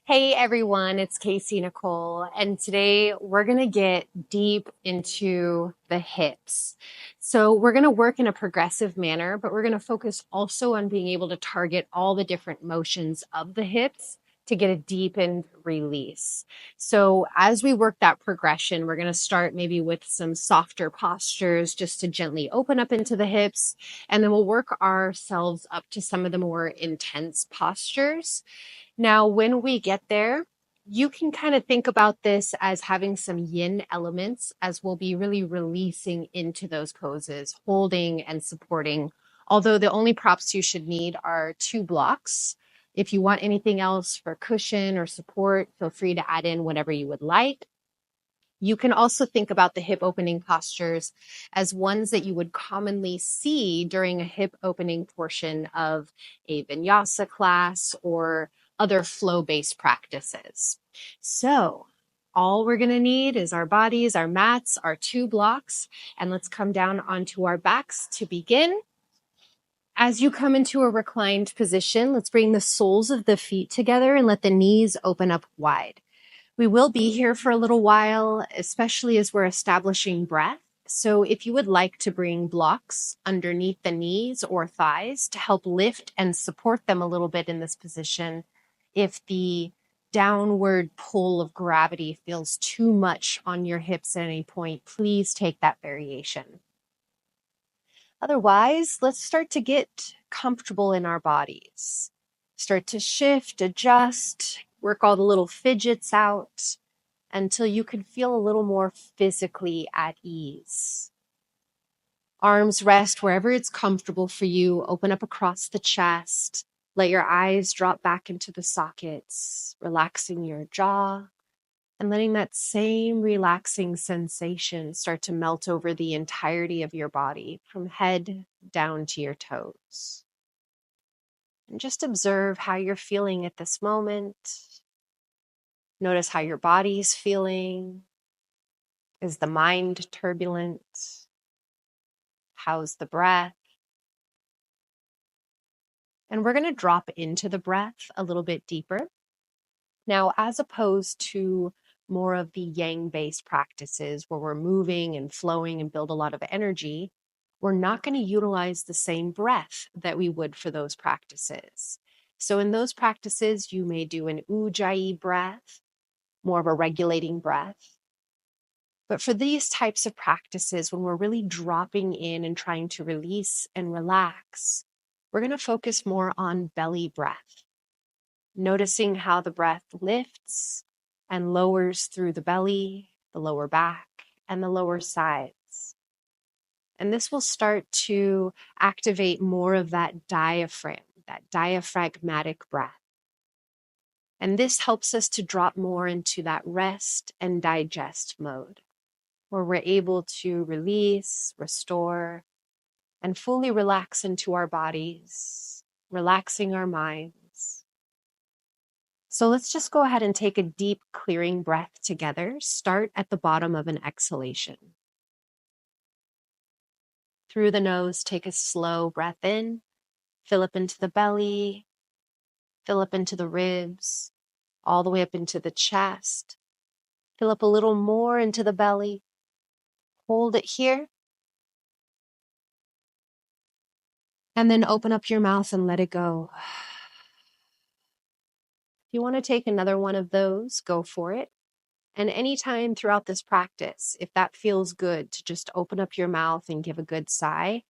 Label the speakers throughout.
Speaker 1: Hey everyone, it's Nicole, and today we're going to get deep into the hips. So, we're going to work in a progressive manner, but we're going to focus also on being able to target all the different motions of the hips to get a deepened release. So, as we work that progression, we're going to start maybe with some softer postures just to gently open up into the hips, and then we'll work ourselves up to some of the more intense postures. Now, when we get there, you can kind of think about this as having some yin elements as we'll be really releasing into those poses, holding and supporting. Although the only props you should need are 2 blocks. If you want anything else for cushion or support, feel free to add in whatever you would like. You can also think about the hip opening postures as ones that you would commonly see during a hip opening portion of a vinyasa class or other flow-based practices. So all we're going to need is our bodies, our mats, our 2 blocks, and let's come down onto our backs to begin. As you come into a reclined position, let's bring the soles of the feet together and let the knees open up wide. We will be here for a little while, especially as we're establishing breath. So if you would like to bring blocks underneath the knees or thighs to help lift and support them a little bit in this position, if the downward pull of gravity feels too much on your hips at any point, please take that variation. Otherwise, let's start to get comfortable in our bodies. Start to shift, adjust, work all the little fidgets out until you can feel a little more physically at ease. Arms rest wherever it's comfortable for you. Open up across the chest. Let your eyes drop back into the sockets, relaxing your jaw and letting that same relaxing sensation start to melt over the entirety of your body from head down to your toes. And just observe how you're feeling at this moment. Notice how your body's feeling. Is the mind turbulent? How's the breath? And we're going to drop into the breath a little bit deeper. Now, as opposed to more of the yang-based practices where we're moving and flowing and build a lot of energy, we're not going to utilize the same breath that we would for those practices. So in those practices, you may do an ujjayi breath, more of a regulating breath. But for these types of practices, when we're really dropping in and trying to release and relax, we're going to focus more on belly breath, noticing how the breath lifts and lowers through the belly, the lower back, and the lower sides. And this will start to activate more of that diaphragm, that diaphragmatic breath. And this helps us to drop more into that rest and digest mode, where we're able to release, restore, and fully relax into our bodies, relaxing our minds. So let's just go ahead and take a deep clearing breath together. Start at the bottom of an exhalation. Through the nose, take a slow breath in, fill up into the belly, fill up into the ribs, all the way up into the chest. Fill up a little more into the belly. Hold it here. And then open up your mouth and let it go. If you want to take another one of those, go for it. And anytime throughout this practice, if that feels good to just open up your mouth and give a good sigh,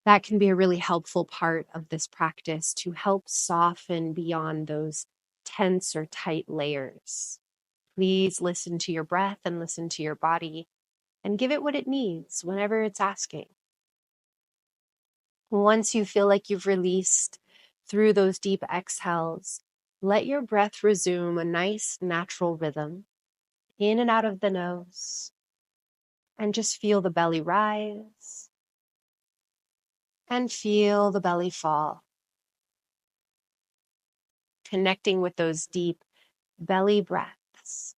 Speaker 1: that can be a really helpful part of this practice to help soften beyond those tense or tight layers. Please listen to your breath and listen to your body and give it what it needs whenever it's asking. Once you feel like you've released through those deep exhales, let your breath resume a nice natural rhythm in and out of the nose, and just feel the belly rise and feel the belly fall. Connecting with those deep belly breaths.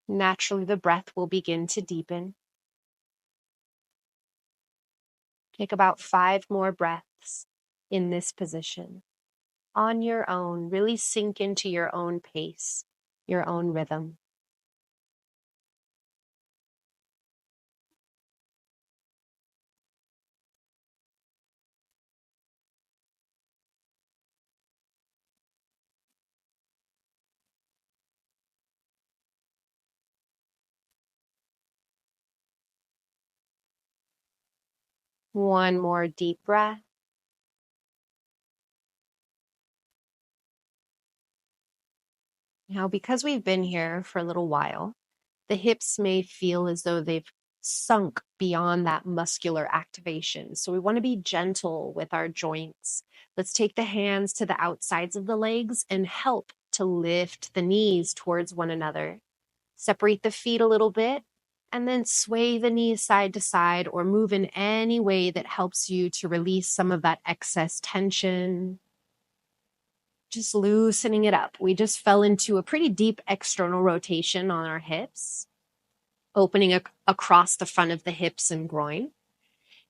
Speaker 1: Naturally, the breath will begin to deepen. Take about 5 more breaths in this position, on your own. Really sink into your own pace, your own rhythm. One more deep breath. Now, because we've been here for a little while, the hips may feel as though they've sunk beyond that muscular activation. So we want to be gentle with our joints. Let's take the hands to the outsides of the legs and help to lift the knees towards one another. Separate the feet a little bit and then sway the knees side to side or move in any way that helps you to release some of that excess tension. Just loosening it up. We just fell into a pretty deep external rotation on our hips, opening across the front of the hips and groin.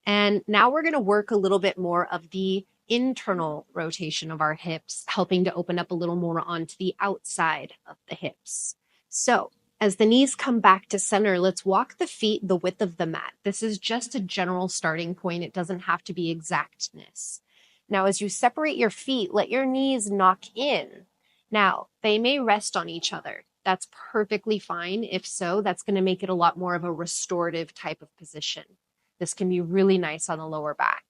Speaker 1: And now we're going to work a little bit more of the internal rotation of our hips, helping to open up a little more onto the outside of the hips. So as the knees come back to center, let's walk the feet the width of the mat. This is just a general starting point. It doesn't have to be exactness. Now, as you separate your feet, let your knees knock in. Now, they may rest on each other. That's perfectly fine. If so, that's going to make it a lot more of a restorative type of position. This can be really nice on the lower back.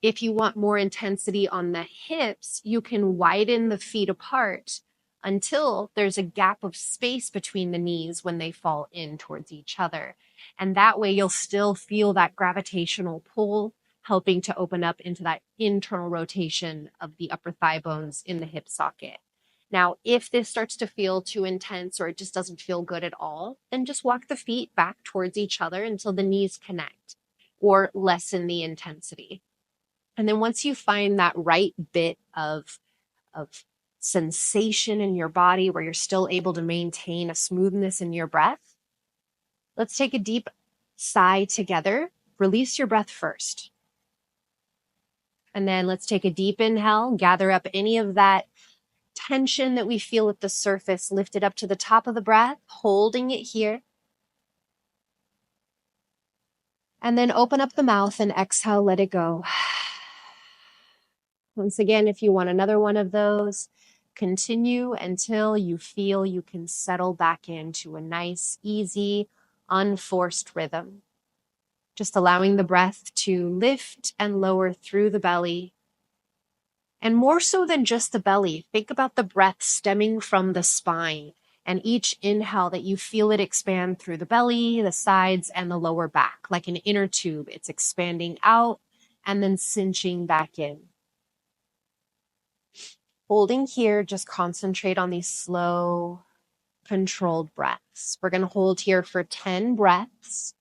Speaker 1: If you want more intensity on the hips, you can widen the feet apart until there's a gap of space between the knees when they fall in towards each other. And that way you'll still feel that gravitational pull, helping to open up into that internal rotation of the upper thigh bones in the hip socket. Now, if this starts to feel too intense or it just doesn't feel good at all, then just walk the feet back towards each other until the knees connect or lessen the intensity. And then once you find that right bit of sensation in your body where you're still able to maintain a smoothness in your breath, let's take a deep sigh together. Release your breath first. And then let's take a deep inhale, gather up any of that tension that we feel at the surface, lift it up to the top of the breath, holding it here. And then open up the mouth and exhale, let it go. Once again, if you want another one of those, continue until you feel you can settle back into a nice, easy, unforced rhythm. Just allowing the breath to lift and lower through the belly. And more so than just the belly, think about the breath stemming from the spine. And each inhale that you feel it expand through the belly, the sides, and the lower back, like an inner tube. It's expanding out and then cinching back in. Holding here, just concentrate on these slow, controlled breaths. We're going to hold here for 10 breaths.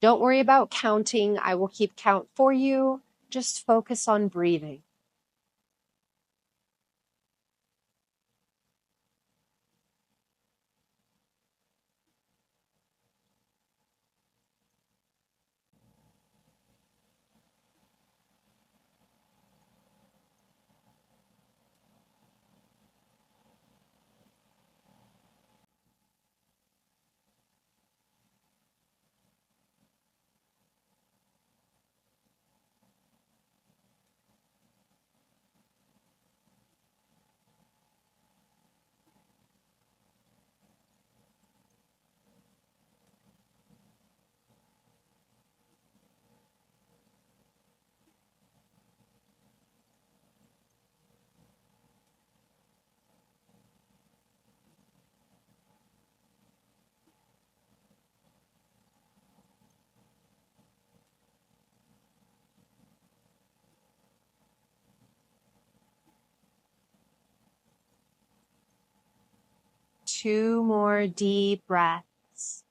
Speaker 1: Don't worry about counting. I will keep count for you. Just focus on breathing. Two more deep breaths.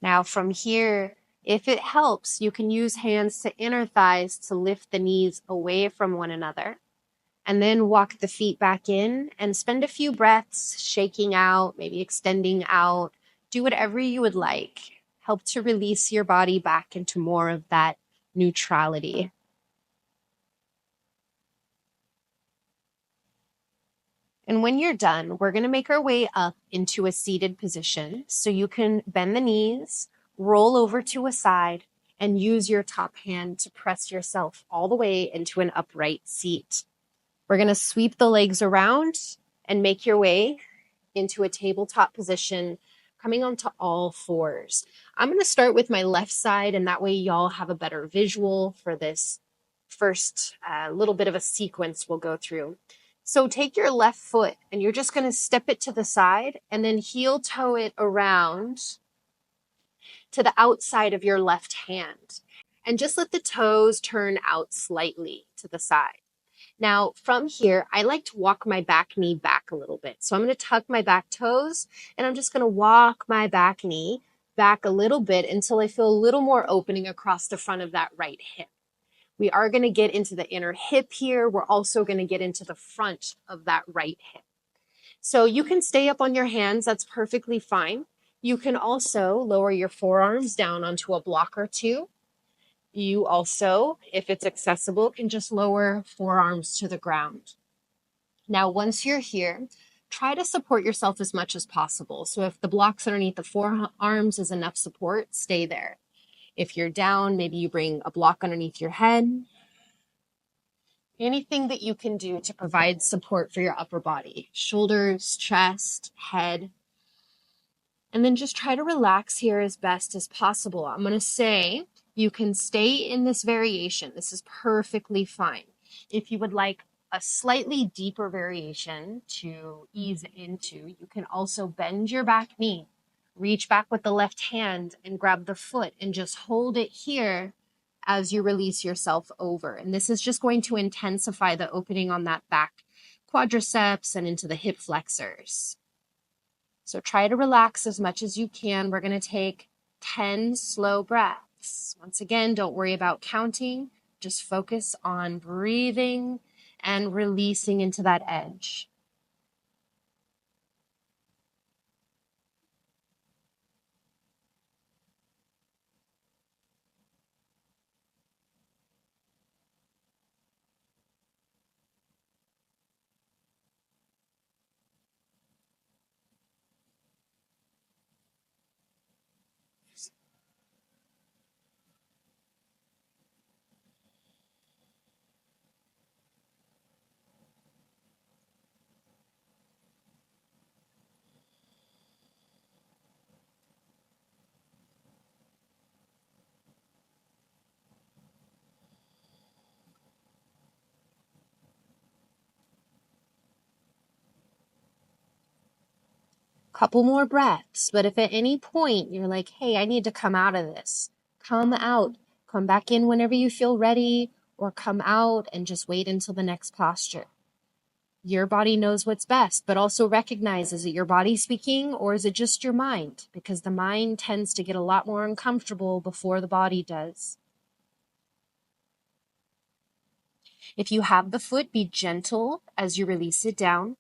Speaker 1: Now from here, if it helps, you can use hands to inner thighs to lift the knees away from one another. And then walk the feet back in and spend a few breaths shaking out, maybe extending out. Do whatever you would like. Help to release your body back into more of that neutrality. And when you're done, we're going to make our way up into a seated position. So you can bend the knees, roll over to a side, and use your top hand to press yourself all the way into an upright seat. We're going to sweep the legs around and make your way into a tabletop position, coming onto all fours. I'm going to start with my left side, and that way y'all have a better visual for this first little bit of a sequence we'll go through. So take your left foot and you're just going to step it to the side and then heel toe it around to the outside of your left hand. And just let the toes turn out slightly to the side. Now, from here, I like to walk my back knee back a little bit. So I'm going to tuck my back toes and I'm just going to walk my back knee back a little bit until I feel a little more opening across the front of that right hip. We are going to get into the inner hip here. We're also going to get into the front of that right hip. So you can stay up on your hands. That's perfectly fine. You can also lower your forearms down onto a block or two. You also, if it's accessible, can just lower forearms to the ground. Now, once you're here, try to support yourself as much as possible. So if the blocks underneath the forearms is enough support, stay there. If you're down, maybe you bring a block underneath your head. Anything that you can do to provide support for your upper body, shoulders, chest, head. And then just try to relax here as best as possible. I'm going to say you can stay in this variation. This is perfectly fine. If you would like a slightly deeper variation to ease into, you can also bend your back knee, reach back with the left hand and grab the foot and just hold it here as you release yourself over. And this is just going to intensify the opening on that back quadriceps and into the hip flexors. So try to relax as much as you can. We're going to take 10 slow breaths. Once again, don't worry about counting. Just focus on breathing and releasing into that edge. Couple more breaths, but if at any point you're like, hey, I need to come out of this, come out, come back in whenever you feel ready, or come out and just wait until the next posture. Your body knows what's best, but also recognize, is it your body speaking or is it just your mind? Because the mind tends to get a lot more uncomfortable before the body does. If you have the foot, be gentle as you release it down.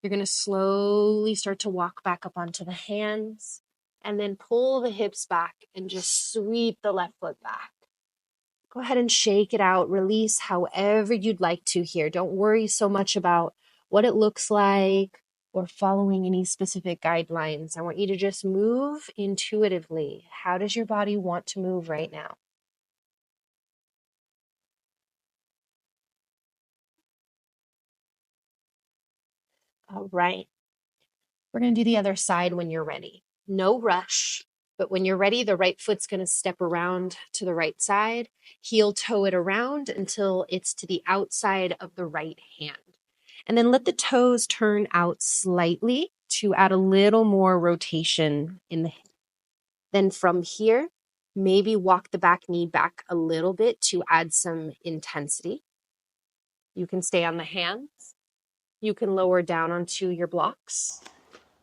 Speaker 1: You're going to slowly start to walk back up onto the hands and then pull the hips back and just sweep the left foot back. Go ahead and shake it out, release however you'd like to here. Don't worry so much about what it looks like or following any specific guidelines. I want you to just move intuitively. How does your body want to move right now? All right. We're going to do the other side when you're ready. No rush, but when you're ready, the right foot's going to step around to the right side, heel toe it around until it's to the outside of the right hand. And then let the toes turn out slightly to add a little more rotation in the hip. Then from here, maybe walk the back knee back a little bit to add some intensity. You can stay on the hands. You can lower down onto your blocks.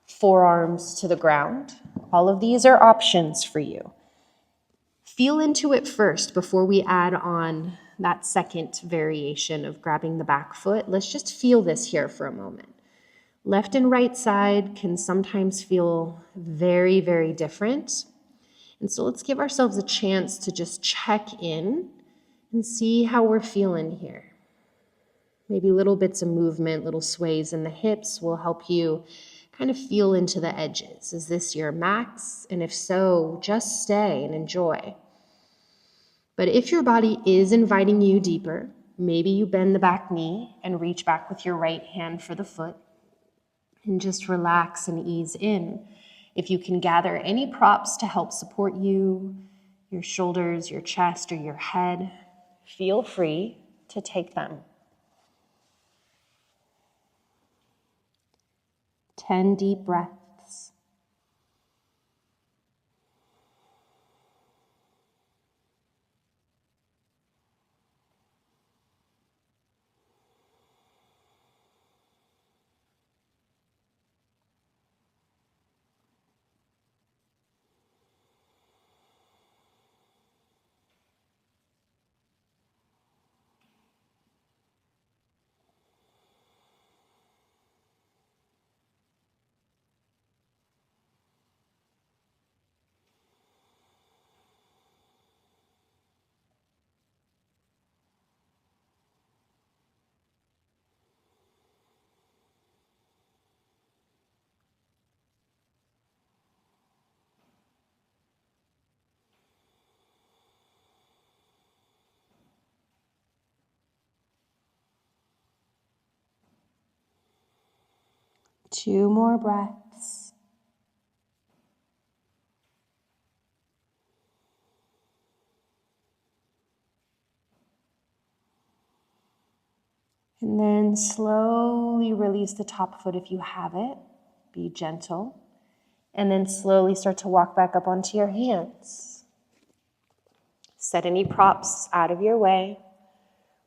Speaker 1: Forearms to the ground. All of these are options for you. Feel into it first before we add on that second variation of grabbing the back foot. Let's just feel this here for a moment. Left and right side can sometimes feel very, very different. And so let's give ourselves a chance to just check in and see how we're feeling here. Maybe little bits of movement, little sways in the hips will help you kind of feel into the edges. Is this your max? And if so, just stay and enjoy. But if your body is inviting you deeper, maybe you bend the back knee and reach back with your right hand for the foot and just relax and ease in. If you can gather any props to help support you, your shoulders, your chest, or your head, feel free to take them. 10 deep breaths. Two more breaths. And then slowly release the top foot if you have it. Be gentle. And then slowly start to walk back up onto your hands. Set any props out of your way.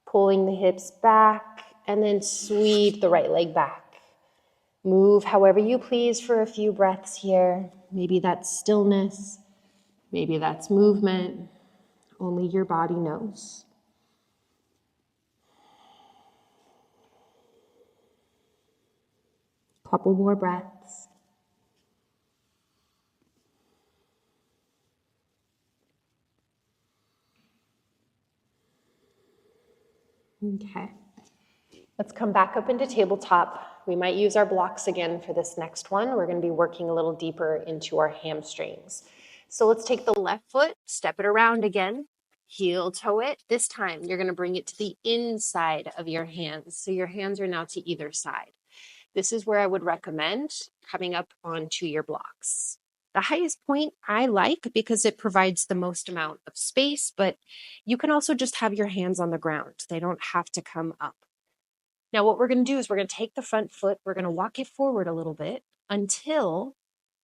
Speaker 1: Pulling the hips back and then sweep the right leg back. Move however you please for a few breaths here. Maybe that's stillness. Maybe that's movement. Only your body knows. Couple more breaths. Okay. Let's come back up into tabletop. We might use our blocks again for this next one. We're going to be working a little deeper into our hamstrings. So let's take the left foot, step it around again, heel toe it. This time you're going to bring it to the inside of your hands. So your hands are now to either side. This is where I would recommend coming up onto your blocks. The highest point I like because it provides the most amount of space, but you can also just have your hands on the ground. They don't have to come up. Now what we're going to do is we're going to take the front foot, we're going to walk it forward a little bit until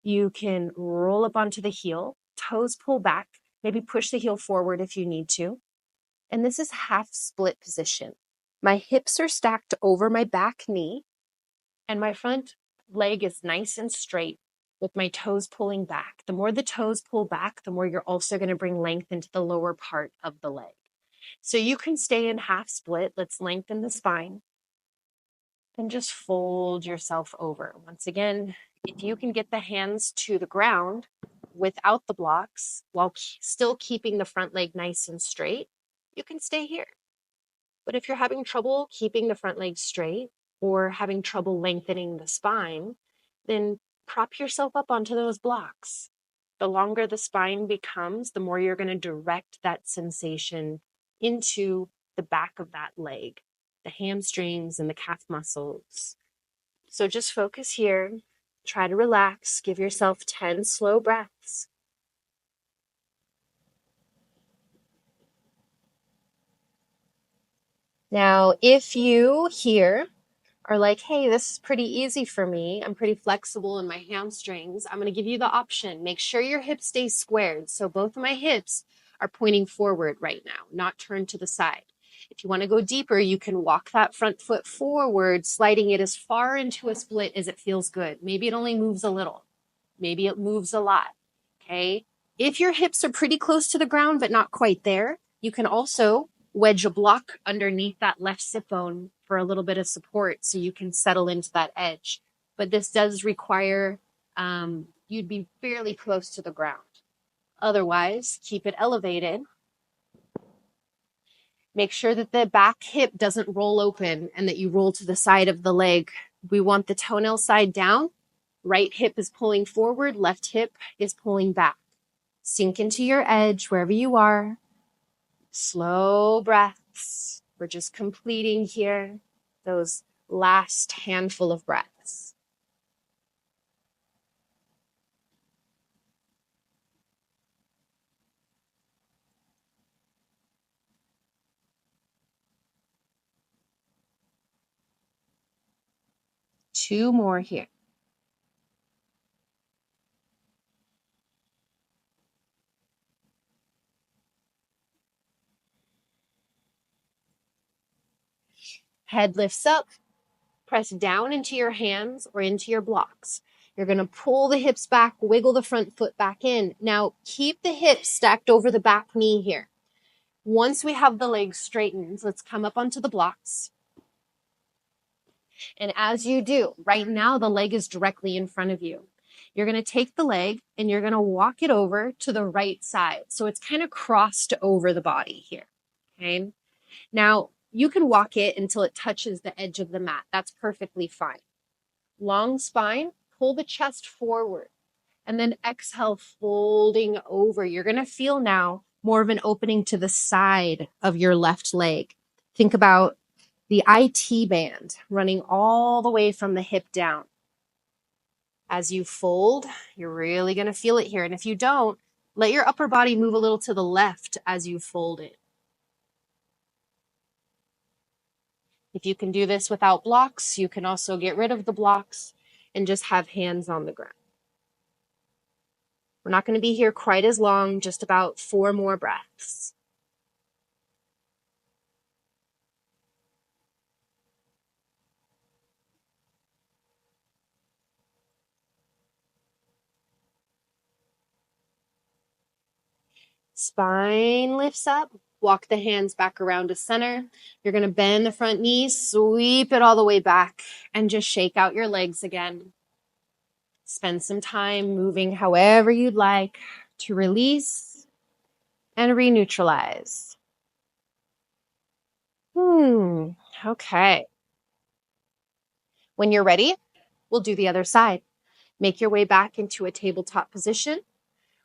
Speaker 1: you can roll up onto the heel, toes pull back, maybe push the heel forward if you need to. And this is half split position. My hips are stacked over my back knee and my front leg is nice and straight with my toes pulling back. The more the toes pull back, the more you're also going to bring length into the lower part of the leg. So you can stay in half split. Let's lengthen the spine. Then just fold yourself over. Once again, if you can get the hands to the ground without the blocks while still keeping the front leg nice and straight, you can stay here. But if you're having trouble keeping the front leg straight or having trouble lengthening the spine, then prop yourself up onto those blocks. The longer the spine becomes, the more you're going to direct that sensation into the back of that leg, the hamstrings and the calf muscles. So just focus here. Try to relax. Give yourself 10 slow breaths. Now, if you here are like, hey, this is pretty easy for me, I'm pretty flexible in my hamstrings, I'm going to give you the option. Make sure your hips stay squared. So both of my hips are pointing forward right now, not turned to the side. If you want to go deeper, you can walk that front foot forward, sliding it as far into a split as it feels good. Maybe it only moves a little. Maybe it moves a lot. Okay. If your hips are pretty close to the ground, but not quite there, you can also wedge a block underneath that left sit bone for a little bit of support so you can settle into that edge. But this does require you'd be fairly close to the ground. Otherwise, keep it elevated. Make sure that the back hip doesn't roll open and that you roll to the side of the leg. We want the toenail side down. Right hip is pulling forward, left hip is pulling back. Sink into your edge wherever you are. Slow breaths. We're just completing here those last handful of breaths. Two more here. Head lifts up. Press down into your hands or into your blocks. You're going to pull the hips back, wiggle the front foot back in. Now, keep the hips stacked over the back knee here. Once we have the legs straightened, let's come up onto the blocks. And as you do, right now, the leg is directly in front of you. You're going to take the leg and you're going to walk it over to the right side. So it's kind of crossed over the body here. Okay. Now, you can walk it until it touches the edge of the mat. That's perfectly fine. Long spine, pull the chest forward, and then exhale, folding over. You're going to feel now more of an opening to the side of your left leg. Think about the IT band running all the way from the hip down. As you fold, you're really going to feel it here. And if you don't, let your upper body move a little to the left as you fold it. If you can do this without blocks, you can also get rid of the blocks and just have hands on the ground. We're not going to be here quite as long, just about 4 more breaths. Spine lifts up. Walk the hands back around to center. You're going to bend the front knee, sweep it all the way back, and just shake out your legs again. Spend some time moving however you'd like to release and re-neutralize. Okay. When you're ready, we'll do the other side. Make your way back into a tabletop position.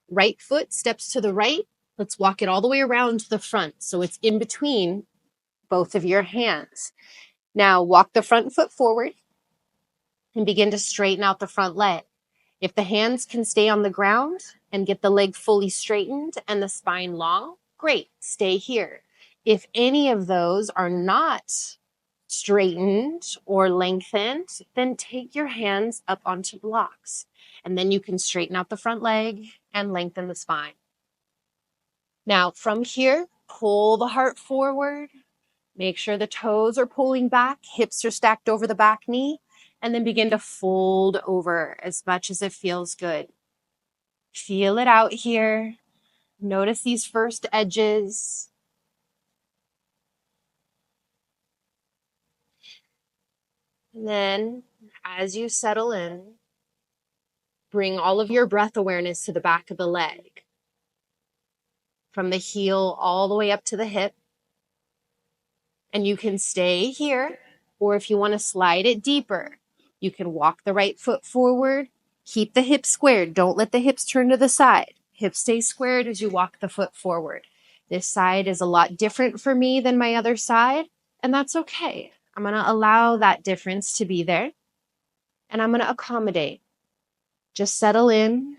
Speaker 1: Right foot steps to the right. Let's walk it all the way around to the front so it's in between both of your hands. Now walk the front foot forward and begin to straighten out the front leg. If the hands can stay on the ground and get the leg fully straightened and the spine long, great, stay here. If any of those are not straightened or lengthened, then take your hands up onto blocks. And then you can straighten out the front leg and lengthen the spine. Now from here, pull the heart forward. Make sure the toes are pulling back, hips are stacked over the back knee, and then begin to fold over as much as it feels good. Feel it out here. Notice these first edges. And then as you settle in, bring all of your breath awareness to the back of the leg. From the heel all the way up to the hip. And you can stay here, or if you want to slide it deeper, you can walk the right foot forward, keep the hips squared. Don't let the hips turn to the side. Hips stay squared as you walk the foot forward. This side is a lot different for me than my other side, and that's okay. I'm going to allow that difference to be there, and I'm going to accommodate. Just settle in,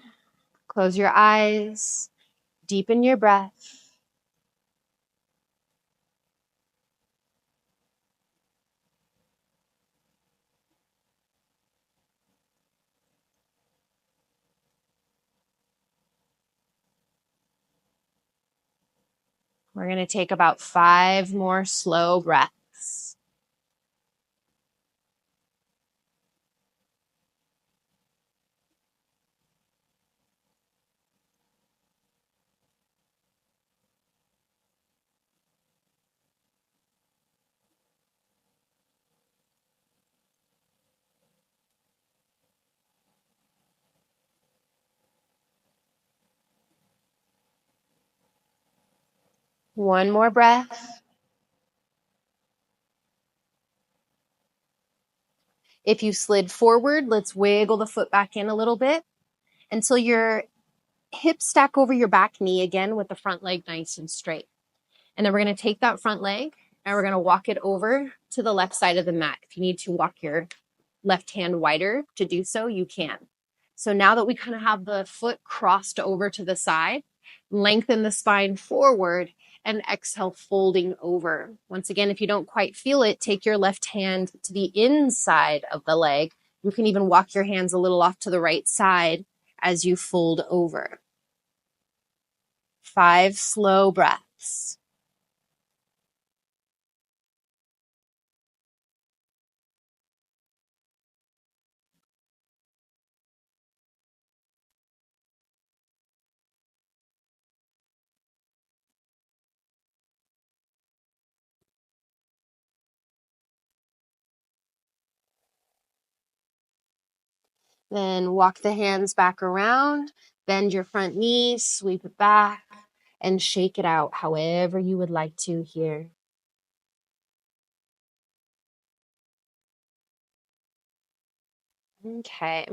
Speaker 1: close your eyes, deepen your breath. We're going to take about 5 more slow breaths. One more breath. If you slid forward, let's wiggle the foot back in a little bit until your hips stack over your back knee again with the front leg nice and straight. And then we're going to take that front leg and we're going to walk it over to the left side of the mat. If you need to walk your left hand wider to do so, you can. So now that we kind of have the foot crossed over to the side, lengthen the spine forward and exhale, folding over. Once again, if you don't quite feel it, take your left hand to the inside of the leg. You can even walk your hands a little off to the right side as you fold over. 5 slow breaths. Then walk the hands back around, bend your front knee, sweep it back, and shake it out however you would like to here. Okay.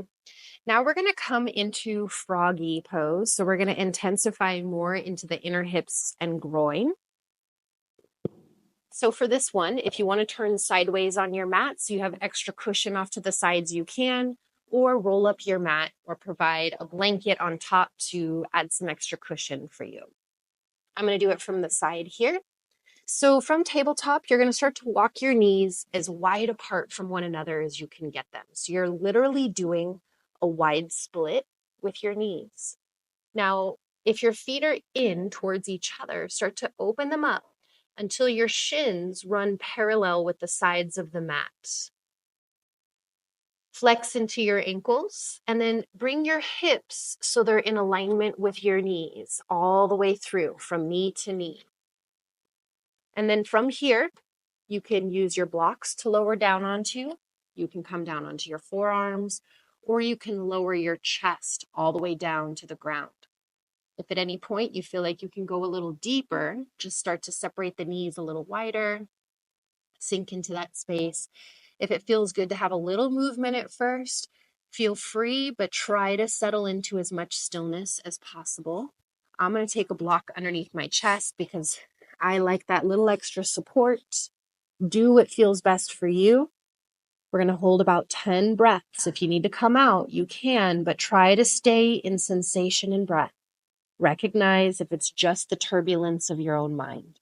Speaker 1: Now we're going to come into froggy pose. So we're going to intensify more into the inner hips and groin. So for this one, if you want to turn sideways on your mat so you have extra cushion off to the sides, you can, or roll up your mat or provide a blanket on top to add some extra cushion for you. I'm going to do it from the side here. So from tabletop, you're going to start to walk your knees as wide apart from one another as you can get them. So you're literally doing a wide split with your knees. Now, if your feet are in towards each other, start to open them up until your shins run parallel with the sides of the mat. Flex into your ankles and then bring your hips so they're in alignment with your knees all the way through from knee to knee. And then from here, you can use your blocks to lower down onto. You can come down onto your forearms, or you can lower your chest all the way down to the ground. If at any point you feel like you can go a little deeper, just start to separate the knees a little wider, sink into that space. If it feels good to have a little movement at first, feel free, but try to settle into as much stillness as possible. I'm going to take a block underneath my chest because I like that little extra support. Do what feels best for you. We're going to hold about 10 breaths. If you need to come out, you can, but try to stay in sensation and breath. Recognize if it's just the turbulence of your own mind.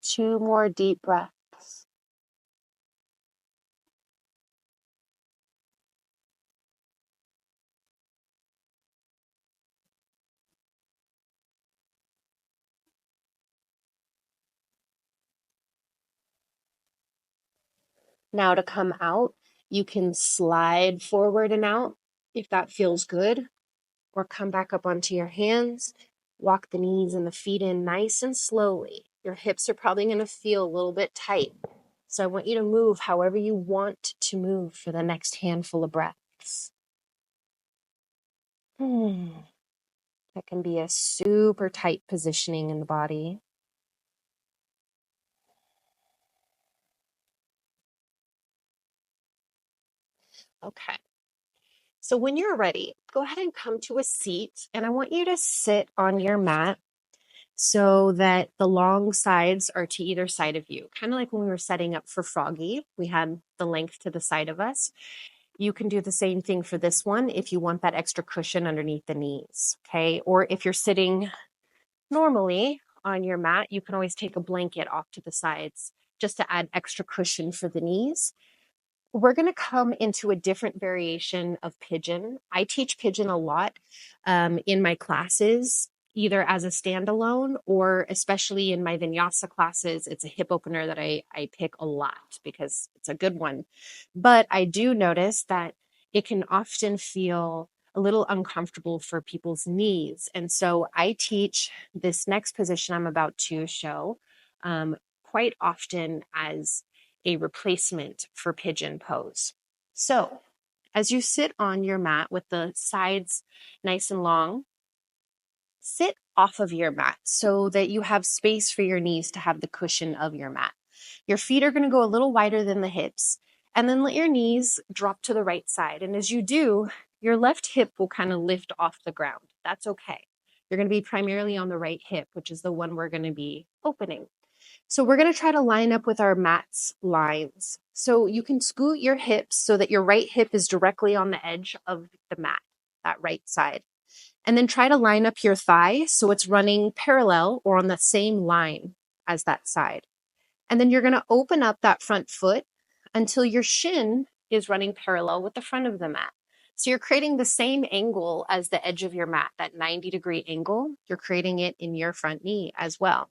Speaker 1: Two more deep breaths. Now to come out, you can slide forward and out if that feels good, or come back up onto your hands. Walk the knees and the feet in nice and slowly. Your hips are probably going to feel a little bit tight. So I want you to move however you want to move for the next handful of breaths. That can be a super tight positioning in the body. Okay. So when you're ready, go ahead and come to a seat, and I want you to sit on your mat so that the long sides are to either side of you. Kind of like when we were setting up for Froggy, we had the length to the side of us. You can do the same thing for this one if you want that extra cushion underneath the knees, okay? Or if you're sitting normally on your mat, you can always take a blanket off to the sides just to add extra cushion for the knees. We're going to come into a different variation of pigeon. I teach pigeon a lot in my classes, either as a standalone or especially in my vinyasa classes. It's a hip opener that I pick a lot because it's a good one. But I do notice that it can often feel a little uncomfortable for people's knees. And so I teach this next position I'm about to show quite often as a replacement for pigeon pose. So as you sit on your mat with the sides nice and long, sit off of your mat so that you have space for your knees to have the cushion of your mat. Your feet are going to go a little wider than the hips, and then let your knees drop to the right side. And as you do, your left hip will kind of lift off the ground. That's okay. You're going to be primarily on the right hip, which is the one we're going to be opening. So we're going to try to line up with our mat's lines. So you can scoot your hips so that your right hip is directly on the edge of the mat, that right side. And then try to line up your thigh so it's running parallel or on the same line as that side. And then you're going to open up that front foot until your shin is running parallel with the front of the mat. So you're creating the same angle as the edge of your mat, that 90-degree angle. You're creating it in your front knee as well.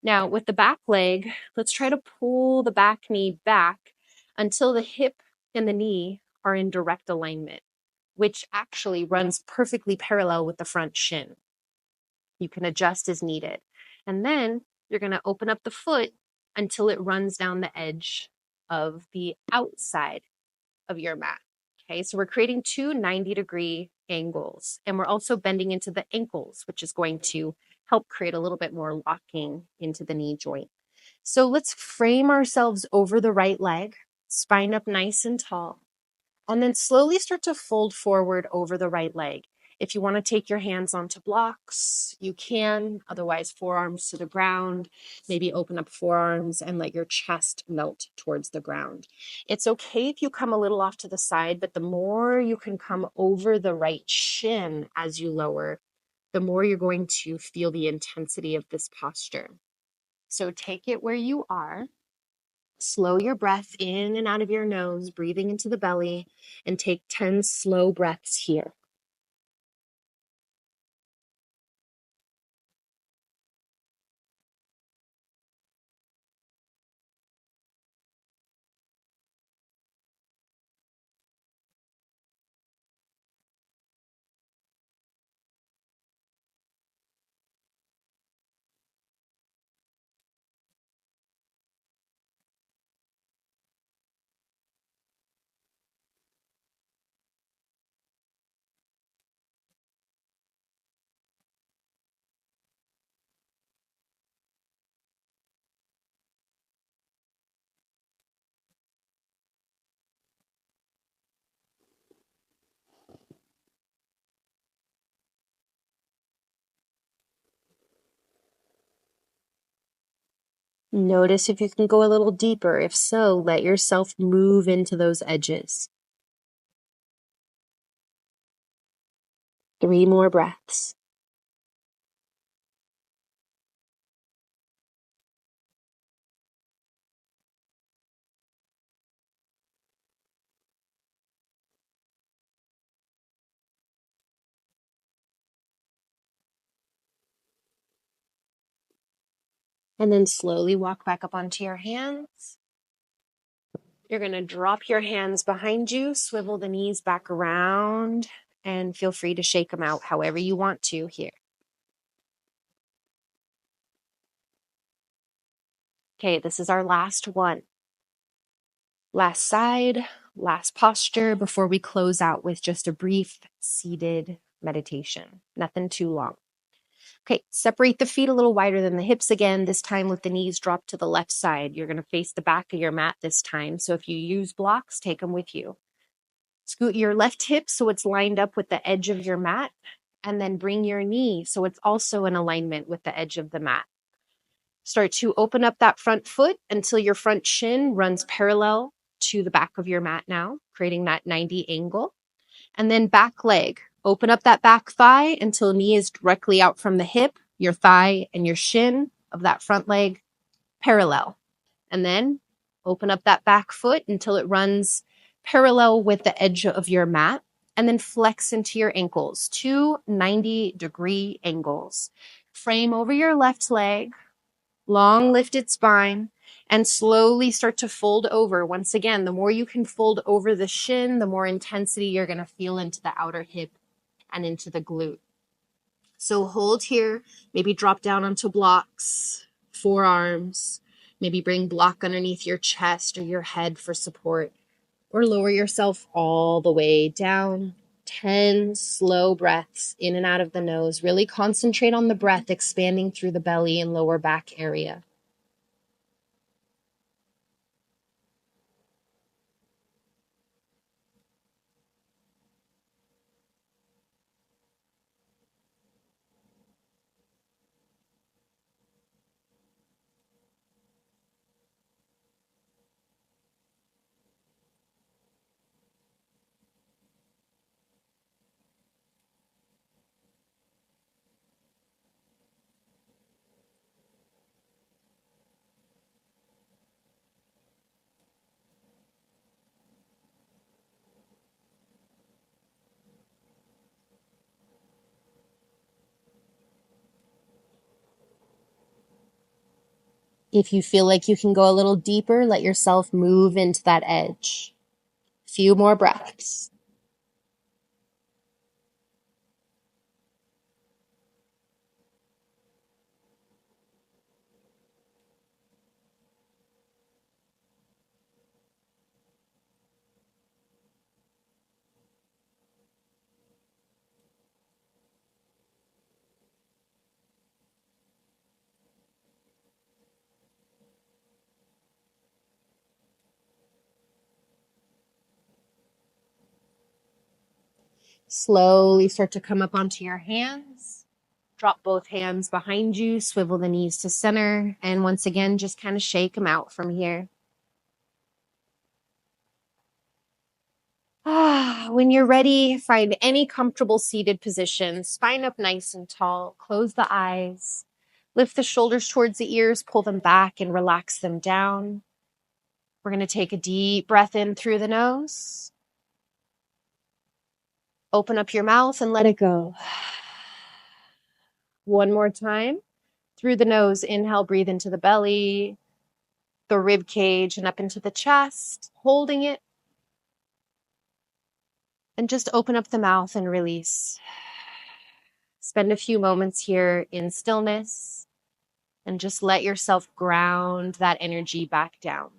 Speaker 1: Now, with the back leg, let's try to pull the back knee back until the hip and the knee are in direct alignment, which actually runs perfectly parallel with the front shin. You can adjust as needed. And then you're going to open up the foot until it runs down the edge of the outside of your mat. Okay, so we're creating two 90-degree angles, and we're also bending into the ankles, which is going to help create a little bit more locking into the knee joint. So let's frame ourselves over the right leg, spine up nice and tall, and then slowly start to fold forward over the right leg. If you want to take your hands onto blocks, you can. Otherwise, forearms to the ground. Maybe open up forearms and let your chest melt towards the ground. It's okay if you come a little off to the side, but the more you can come over the right shin as you lower, the more you're going to feel the intensity of this posture. So take it where you are. Slow your breath in and out of your nose, breathing into the belly, and take 10 slow breaths here. Notice if you can go a little deeper. If so, let yourself move into those edges. 3 more breaths. And then slowly walk back up onto your hands. You're going to drop your hands behind you, swivel the knees back around, and feel free to shake them out however you want to here. Okay, this is our last one. Last side, last posture before we close out with just a brief seated meditation. Nothing too long. Okay, separate the feet a little wider than the hips again, this time with the knees dropped to the left side. You're going to face the back of your mat this time. So if you use blocks, take them with you. Scoot your left hip so it's lined up with the edge of your mat, and then bring your knee so it's also in alignment with the edge of the mat. Start to open up that front foot until your front shin runs parallel to the back of your mat now, creating that 90 angle. And then back leg. Open up that back thigh until knee is directly out from the hip, your thigh and your shin of that front leg parallel. And then open up that back foot until it runs parallel with the edge of your mat. And then flex into your ankles, 2 90-degree angles. Frame over your left leg, long lifted spine, and slowly start to fold over. Once again, the more you can fold over the shin, the more intensity you're going to feel into the outer hip and into the glute. So hold here, maybe drop down onto blocks, forearms, maybe bring block underneath your chest or your head for support, or lower yourself all the way down. 10 slow breaths in and out of the nose. Really concentrate on the breath expanding through the belly and lower back area. If you feel like you can go a little deeper, let yourself move into that edge. Few more breaths. Slowly start to come up onto your hands. Drop both hands behind you, swivel the knees to center, and once again, just kind of shake them out from here. When you're ready, find any comfortable seated position, spine up nice and tall, close the eyes, lift the shoulders towards the ears, pull them back and relax them down. We're going to take a deep breath in through the nose. Open up your mouth and let it go. One more time. Through the nose, inhale, breathe into the belly, the rib cage, and up into the chest, holding it. And just open up the mouth and release. Spend a few moments here in stillness and just let yourself ground that energy back down.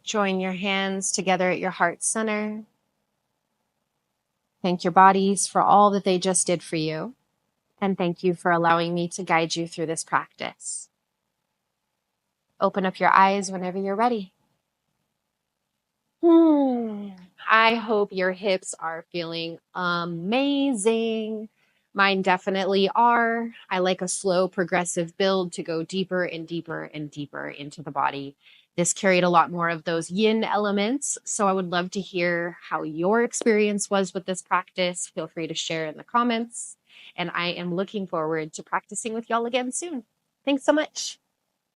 Speaker 1: Join your hands together at your heart center. Thank your bodies for all that they just did for you. And thank you for allowing me to guide you through this practice. Open up your eyes whenever you're ready. I hope your hips are feeling amazing. Mine definitely are. I like a slow, progressive build to go deeper and deeper and deeper into the body. This carried a lot more of those yin elements. So I would love to hear how your experience was with this practice. Feel free to share in the comments. And I am looking forward to practicing with y'all again soon. Thanks so much.